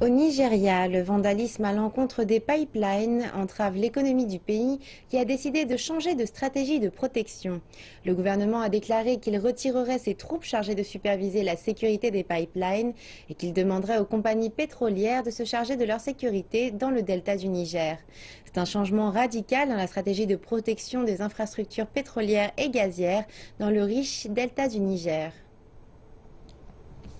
Au Nigeria, le vandalisme à l'encontre des pipelines entrave l'économie du pays qui a décidé de changer de stratégie de protection. Le gouvernement a déclaré qu'il retirerait ses troupes chargées de superviser la sécurité des pipelines et qu'il demanderait aux compagnies pétrolières de se charger de leur sécurité dans le delta du Niger. C'est un changement radical dans la stratégie de protection des infrastructures pétrolières et gazières dans le riche delta du Niger.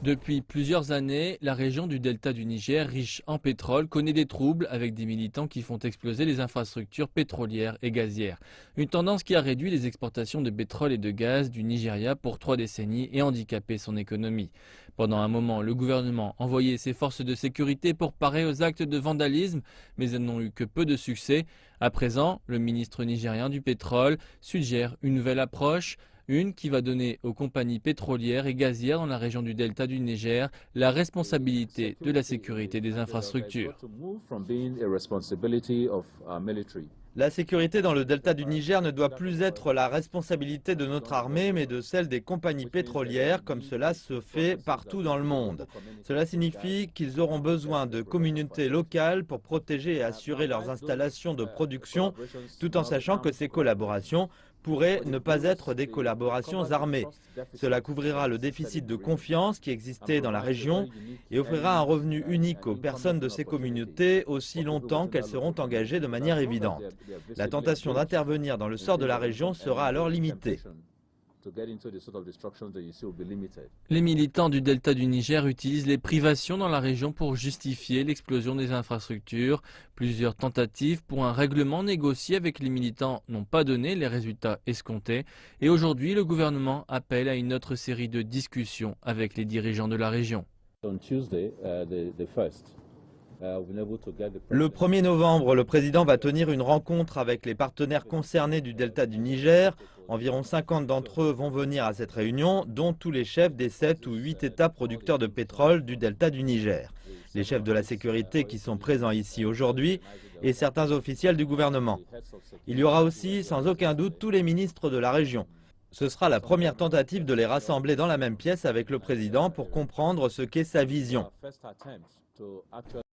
Depuis plusieurs années, la région du delta du Niger, riche en pétrole, connaît des troubles avec des militants qui font exploser les infrastructures pétrolières et gazières. Une tendance qui a réduit les exportations de pétrole et de gaz du Nigeria pour 3 décennies et handicapé son économie. Pendant un moment, le gouvernement envoyait ses forces de sécurité pour parer aux actes de vandalisme, mais elles n'ont eu que peu de succès. À présent, le ministre nigérien du pétrole suggère une nouvelle approche. Une qui va donner aux compagnies pétrolières et gazières dans la région du delta du Niger la responsabilité de la sécurité des infrastructures. La sécurité dans le delta du Niger ne doit plus être la responsabilité de notre armée, mais de celle des compagnies pétrolières, comme cela se fait partout dans le monde. Cela signifie qu'ils auront besoin de communautés locales pour protéger et assurer leurs installations de production, tout en sachant que ces collaborations pourraient ne pas être des collaborations armées. Cela couvrira le déficit de confiance qui existait dans la région et offrira un revenu unique aux personnes de ces communautés aussi longtemps qu'elles seront engagées de manière évidente. La tentation d'intervenir dans le sort de la région sera alors limitée. Les militants du delta du Niger utilisent les privations dans la région pour justifier l'explosion des infrastructures. Plusieurs tentatives pour un règlement négocié avec les militants n'ont pas donné les résultats escomptés. Et aujourd'hui, le gouvernement appelle à une autre série de discussions avec les dirigeants de la région. Le 1er novembre, le président va tenir une rencontre avec les partenaires concernés du delta du Niger. Environ 50 d'entre eux vont venir à cette réunion, dont tous les chefs des 7 ou 8 États producteurs de pétrole du delta du Niger. Les chefs de la sécurité qui sont présents ici aujourd'hui et certains officiels du gouvernement. Il y aura aussi, sans aucun doute, tous les ministres de la région. Ce sera la première tentative de les rassembler dans la même pièce avec le président pour comprendre ce qu'est sa vision.